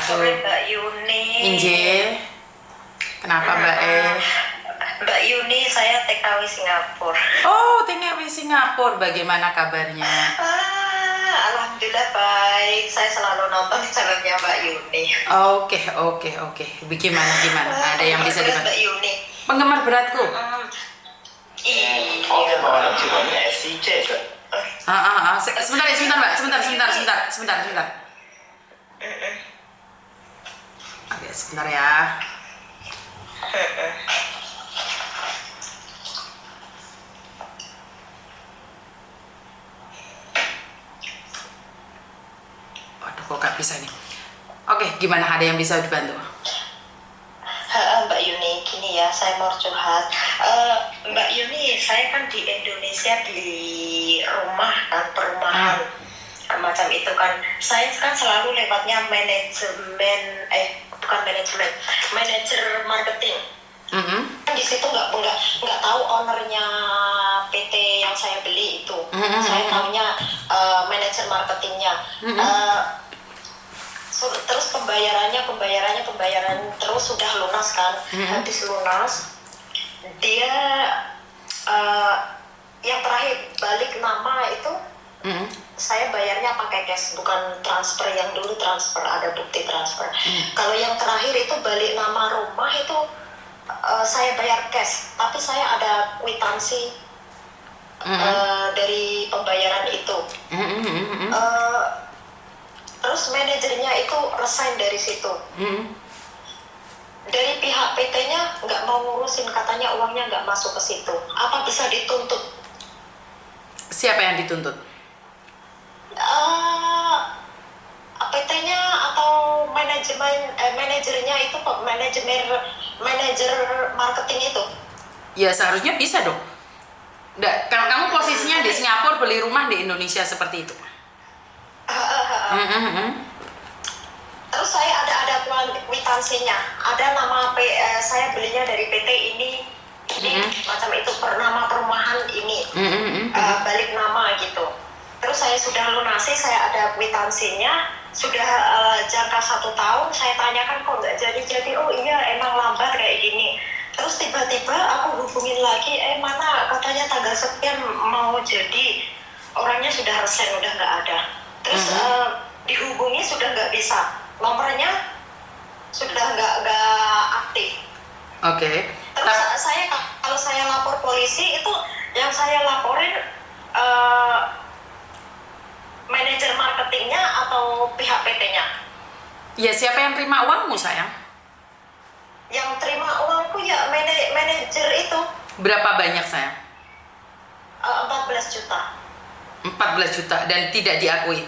sore Mbak Yuni. Inje. Kenapa Mbak Mbak Yuni, saya TKW Singapura. Oh, TKW Singapura. Bagaimana kabarnya? Alhamdulillah baik. Saya selalu nonton channelnya Mbak Yuni. Oke. Gimana? Ada yang bisa dibantu? Mbak Yuni. Penggemar beratku. Sebentar Mbak. Sebentar. Oke, sebentar ya. Waduh, kok gak bisa nih. Oke, gimana? Ada yang bisa dibantu? Mbak Yuni, gini ya, saya mau curhat. Mbak Yuni, saya kan di Indonesia di rumah kan, perumahan macam itu kan. Saya kan selalu lewatnya manajer marketing. Di situ nggak tahu ownernya PT yang saya beli itu. Saya tahunya manajer marketingnya. Terus pembayaran terus sudah lunas kan. Habis lunas dia yang terakhir balik nama itu saya bayarnya pakai cash, bukan transfer. Yang dulu transfer, ada bukti transfer. Kalau yang terakhir itu balik nama rumah itu saya bayar cash, tapi saya ada kwitansi dari pembayaran itu. Terus manajernya itu resign dari situ. Dari pihak PT-nya nggak mau ngurusin, katanya uangnya nggak masuk ke situ. Apa bisa dituntut? Siapa yang dituntut? PT-nya atau manajernya itu, manajer marketing itu. Ya seharusnya bisa dong. Kalau kamu posisinya di Singapura beli rumah di Indonesia seperti itu. Terus saya ada kwitansinya, ada nama saya belinya dari PT ini macam itu, nama perumahan ini, balik nama gitu. Terus saya sudah lunasi, saya ada kwitansinya, sudah jangka 1 tahun. Saya tanyakan kok nggak jadi. Oh iya, emang lambat kayak gini. Terus tiba-tiba aku hubungin lagi, mana katanya tanggal sekian mau jadi, orangnya sudah resign, udah nggak ada. Terus dihubungi sudah nggak bisa, nomornya sudah nggak aktif. Oke. Terus kalau saya lapor polisi itu, yang saya laporin manajer marketingnya atau pihak PT-nya? Ya siapa yang terima uangmu sayang? Yang terima uangku ya manajer itu. Berapa banyak sayang? 14 juta. 14 juta dan tidak diakui?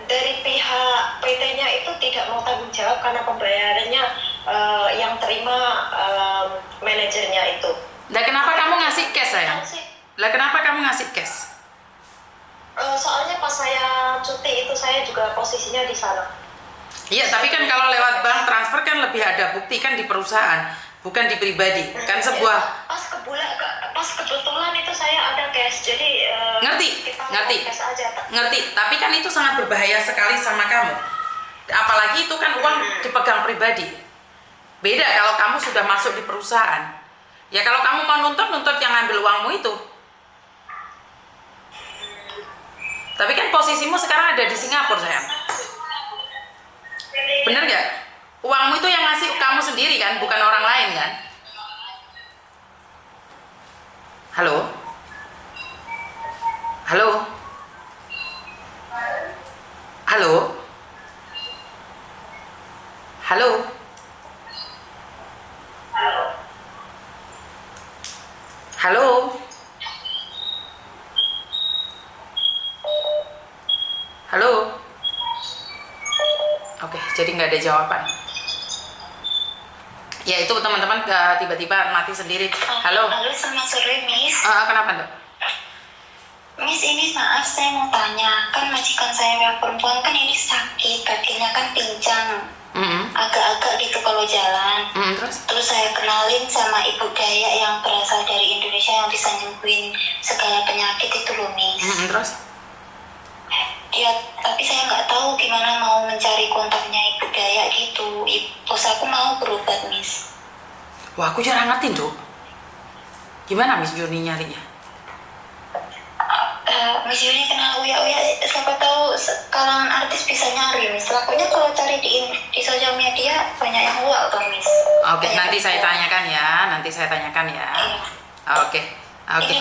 Dari pihak PT-nya itu tidak mau tanggung jawab karena pembayarannya yang terima manajernya itu. Nah, kenapa kamu ngasih cash sayang? Soalnya pas saya cuti itu saya juga posisinya di sana. Iya, tapi kan kalau lewat bank transfer kan lebih ada bukti kan di perusahaan, bukan di pribadi. Kan sebuah pas kebetulan itu saya ada cash, jadi ngerti. Tapi kan itu sangat berbahaya sekali sama kamu. Apalagi itu kan uang dipegang pribadi. Beda kalau kamu sudah masuk di perusahaan. Ya kalau kamu mau nuntut yang ngambil uangmu itu. Tapi kan posisimu sekarang ada di Singapura sayang. Bener nggak? Uangmu itu yang ngasih kamu sendiri kan, bukan orang lain kan? Halo? Halo? Oke, jadi nggak ada jawaban. Ya itu teman-teman tiba-tiba mati sendiri. Halo, selamat sore Miss. Kenapa Dok? Miss, ini maaf saya mau tanya, kan majikan saya yang perempuan kan ini sakit, kakinya kan pincang, agak-agak gitu kalau jalan. Terus saya kenalin sama ibu Dayak yang berasal dari Indonesia yang bisa nyembuhin segala penyakit itu loh Miss. Terus? Ya, tapi saya nggak tahu gimana mau mencari kontaknya Ibu Daya gitu. Bos aku mau berobat, Miss. Wah, aku jarang ngerti, Dok. Gimana Miss Juni nyarinya? Miss Yuni kenal Uya, siapa tahu kalangan artis bisa nyari, Miss. Lakunya kalau cari di sosial media banyak yang uak tuh, Miss. Oke, nanti saya tanyakan ya. Iya. Oke. Ini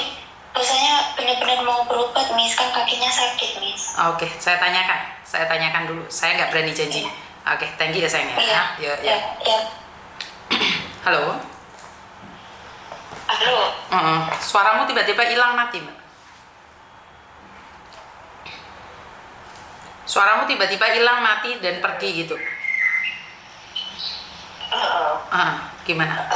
rasanya benar-benar mau berobat, Miss. Kan kakinya sakit, Miss. Oke, saya tanyakan dulu. Saya nggak berani janji. Oke, thank you ya sayang ya. Iya. Halo. Halo. Suaramu tiba-tiba hilang mati, Mbak. Suaramu tiba-tiba hilang mati dan pergi gitu. Gimana?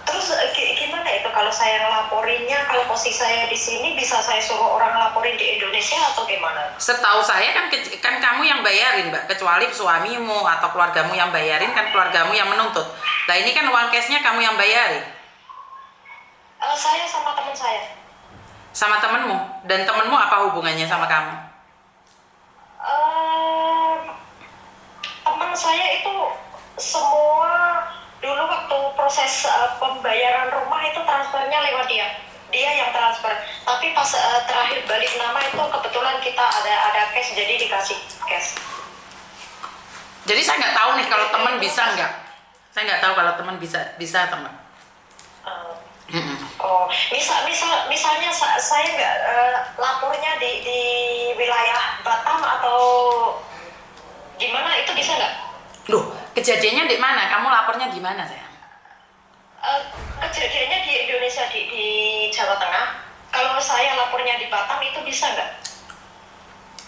Terus gimana itu kalau saya ngelaporinnya, kalau posisi saya di sini bisa saya suruh orang ngelaporin di Indonesia atau gimana? Setahu saya kan kamu yang bayarin, Mbak. Kecuali suamimu atau keluargamu yang bayarin, kan keluargamu yang menuntut. Nah ini kan uang cashnya kamu yang bayarin. Saya sama teman saya. Sama temenmu? Dan temenmu apa hubungannya sama kamu? Teman saya itu semua dulu waktu proses pembayaran rumah itu transfernya lewat dia yang transfer, tapi pas terakhir balik nama itu kebetulan kita ada cash, jadi dikasih cash. Jadi saya nggak tahu nih kalau teman bisa nggak. Saya nggak tahu kalau teman bisa teman. Misalnya saya nggak lapornya di wilayah Batam atau gimana, itu bisa nggak? Loh, kejadiannya di mana? Kamu lapornya di mana, sayang? Kejadiannya di Indonesia, di Jawa Tengah. Kalau saya lapornya di Batam itu bisa nggak?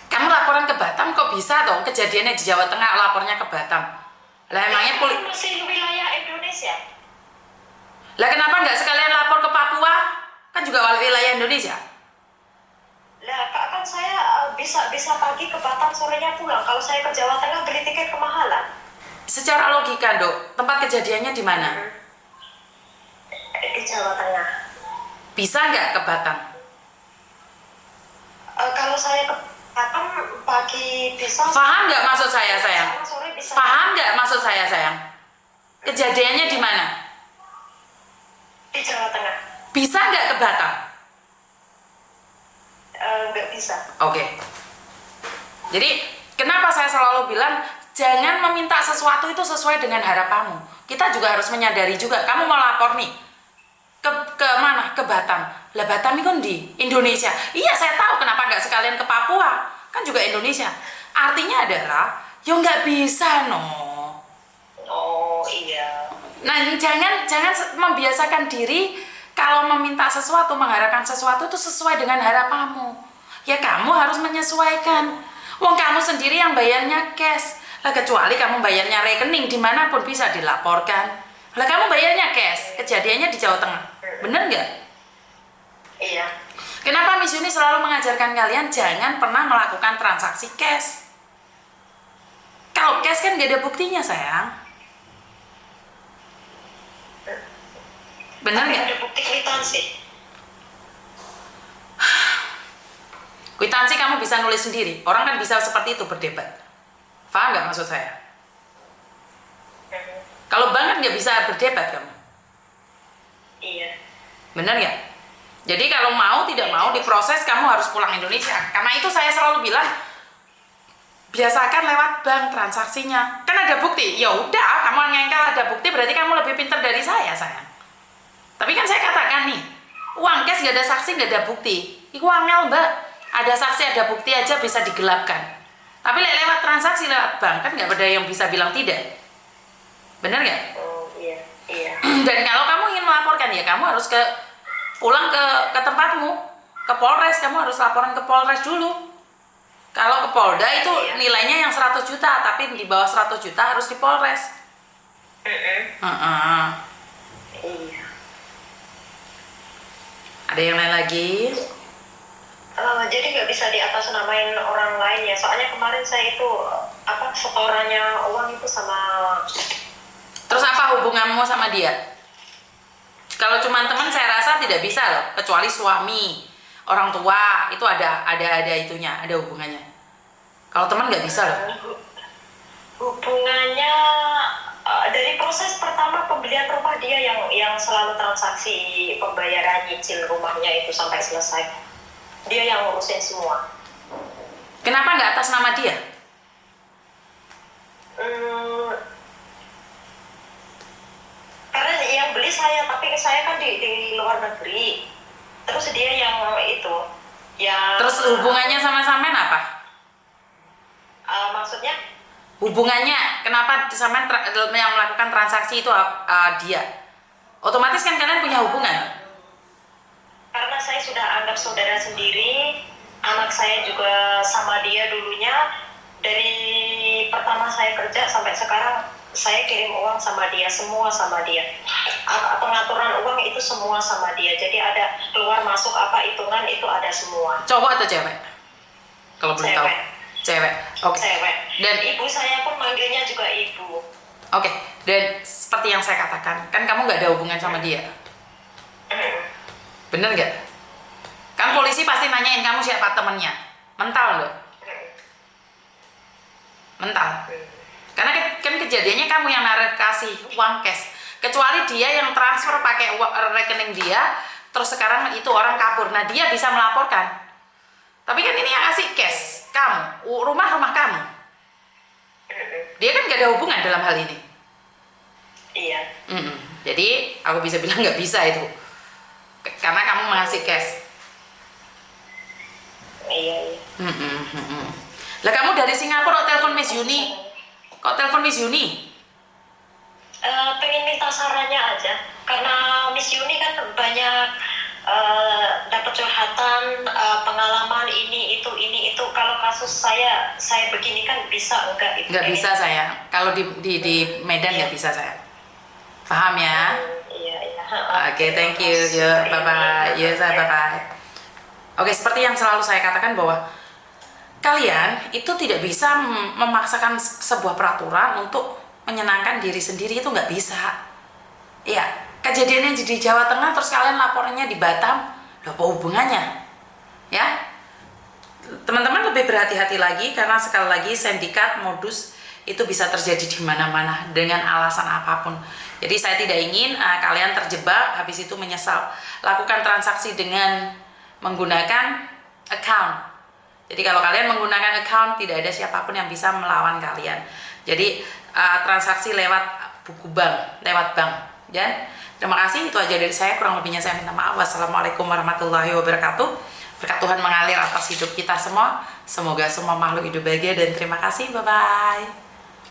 Kamu laporan ke Batam kok bisa dong? Kejadiannya di Jawa Tengah, lapornya ke Batam. Lah emangnya masih wilayah Indonesia. Lah kenapa nggak sekalian lapor ke Papua? Kan juga wilayah Indonesia. Lah kan saya bisa pagi ke Batam, sorenya pulang. Kalau saya ke Jawa Tengah beli tiket kemahalan. Secara logika, Dok, tempat kejadiannya di mana? Di Jawa Tengah. Bisa nggak ke Batam? Kalau saya ke Batam pagi bisa. Paham nggak maksud saya, sayang? Sore bisa. Paham nggak maksud saya, sayang? Kejadiannya di mana? Di Jawa Tengah. Bisa nggak ke Batam? Nggak bisa. Oke. Jadi kenapa saya selalu bilang jangan meminta sesuatu itu sesuai dengan harapanmu. Kita juga harus menyadari juga. Kamu mau lapor nih ke mana? Ke Batam. Lah Batam itu kan di Indonesia. Iya, saya tahu kenapa nggak sekalian ke Papua. Kan juga Indonesia. Artinya adalah ya nggak bisa no. Oh iya. Nah jangan membiasakan diri kalau meminta sesuatu, mengharapkan sesuatu itu sesuai dengan harapanmu. Ya kamu harus menyesuaikan. Wong kamu sendiri yang bayarnya cash. Lah kecuali kamu bayarnya rekening, dimanapun bisa dilaporkan. Lah kamu bayarnya cash, kejadiannya di Jawa Tengah. Bener nggak? Iya. Kenapa Miss Yuni selalu mengajarkan kalian jangan pernah melakukan transaksi cash? Kalau cash kan nggak ada buktinya, sayang. Bener nggak? Ada bukti kwitansi. Kwitansi kamu bisa nulis sendiri. Orang kan bisa seperti itu berdebat. Paham nggak maksud saya? Kalau bank kan nggak bisa berdebat kamu. Iya. Bener nggak? Jadi kalau mau tidak mau diproses, kamu harus pulang Indonesia. Karena itu saya selalu bilang biasakan lewat bank transaksinya. Kan ada bukti. Ya udah, kamu ngengkel ada bukti berarti kamu lebih pintar dari saya, sayang. Tapi kan saya katakan nih, uang cash nggak ada saksi, nggak ada bukti. Iku angel, Mbak. Ada saksi, ada bukti aja bisa digelapkan. Tapi lewat transaksi, lewat bank, kan nggak ada yang bisa bilang tidak. Bener nggak? Oh iya. Dan kalau kamu ingin melaporkan, ya kamu harus pulang ke tempatmu, ke Polres. Kamu harus laporan ke Polres dulu. Kalau ke Polda itu nilainya yang 100 juta, tapi di bawah 100 juta harus di Polres. Iya. Ada yang lain lagi? Jadi nggak bisa diatasnamain orang lain ya. Soalnya kemarin saya itu setorannya uang itu sama. Terus apa hubunganmu sama dia? Kalau cuma teman saya rasa tidak bisa loh, kecuali suami, orang tua itu ada itunya, ada hubungannya. Kalau teman nggak bisa loh. Hubungannya dari proses pertama pembelian rumah dia yang selalu transaksi pembayaran nyicil rumahnya itu sampai selesai. Dia yang ngurusin semua. Kenapa nggak atas nama dia? Karena yang beli saya, tapi saya kan di luar negeri. Terus dia yang itu, yang. Terus hubungannya sama sampean apa? Maksudnya? Hubungannya, kenapa sampean yang melakukan transaksi itu dia? Otomatis kan kalian punya hubungan. Karena saya sudah anggap saudara sendiri, anak saya juga sama dia dulunya. Dari pertama saya kerja sampai sekarang, saya kirim uang sama dia, semua sama dia. Pengaturan uang itu semua sama dia. Jadi ada keluar masuk apa hitungan itu ada semua. Cowok atau cewek? Kalau boleh tahu. Cewek. Oke. Cewek. Dan ibu saya pun manggilnya juga ibu. Oke. Dan seperti yang saya katakan, kan kamu nggak ada hubungan sama dia. Bener nggak? Kan polisi pasti nanyain kamu siapa temennya. Mental nggak? Mental. Karena kan kejadiannya kamu yang kasih uang cash. Kecuali dia yang transfer pakai rekening dia, terus sekarang itu orang kabur. Nah dia bisa melaporkan. Tapi kan ini yang kasih cash kamu, rumah kamu. Dia kan gak ada hubungan dalam hal ini. Iya. Jadi aku bisa bilang nggak bisa itu, karena kamu mengasih cash. Iya. Lah kamu dari Singapura kok telepon Miss Yuni? Kok telepon Miss Yuni? Pengen minta sarannya aja, karena Miss Yuni kan banyak dapat curhatan, pengalaman ini itu. Kalau kasus saya begini kan bisa enggak? Nggak bisa saya. Kalau di Medan nggak bisa saya. Paham ya? Iya. Oke, thank you. Yo, bye bye. Yo, saya bye bye. Oke, seperti yang selalu saya katakan bahwa kalian itu tidak bisa memaksakan sebuah peraturan untuk menyenangkan diri sendiri, itu nggak bisa. Iya, kejadiannya di Jawa Tengah terus kalian laporannya di Batam, loh apa hubungannya? Ya, teman-teman lebih berhati-hati lagi karena sekali lagi sindikat modus itu bisa terjadi di mana-mana dengan alasan apapun. Jadi saya tidak ingin kalian terjebak habis itu menyesal. Lakukan transaksi dengan menggunakan account. Jadi kalau kalian menggunakan account, tidak ada siapapun yang bisa melawan kalian. Jadi transaksi lewat buku bank, lewat bank. Ya. Terima kasih, itu aja dari saya. Kurang lebihnya saya minta maaf. Wassalamualaikum warahmatullahi wabarakatuh. Berkat Tuhan mengalir atas hidup kita semua. Semoga semua makhluk hidup bahagia dan terima kasih. Bye-bye.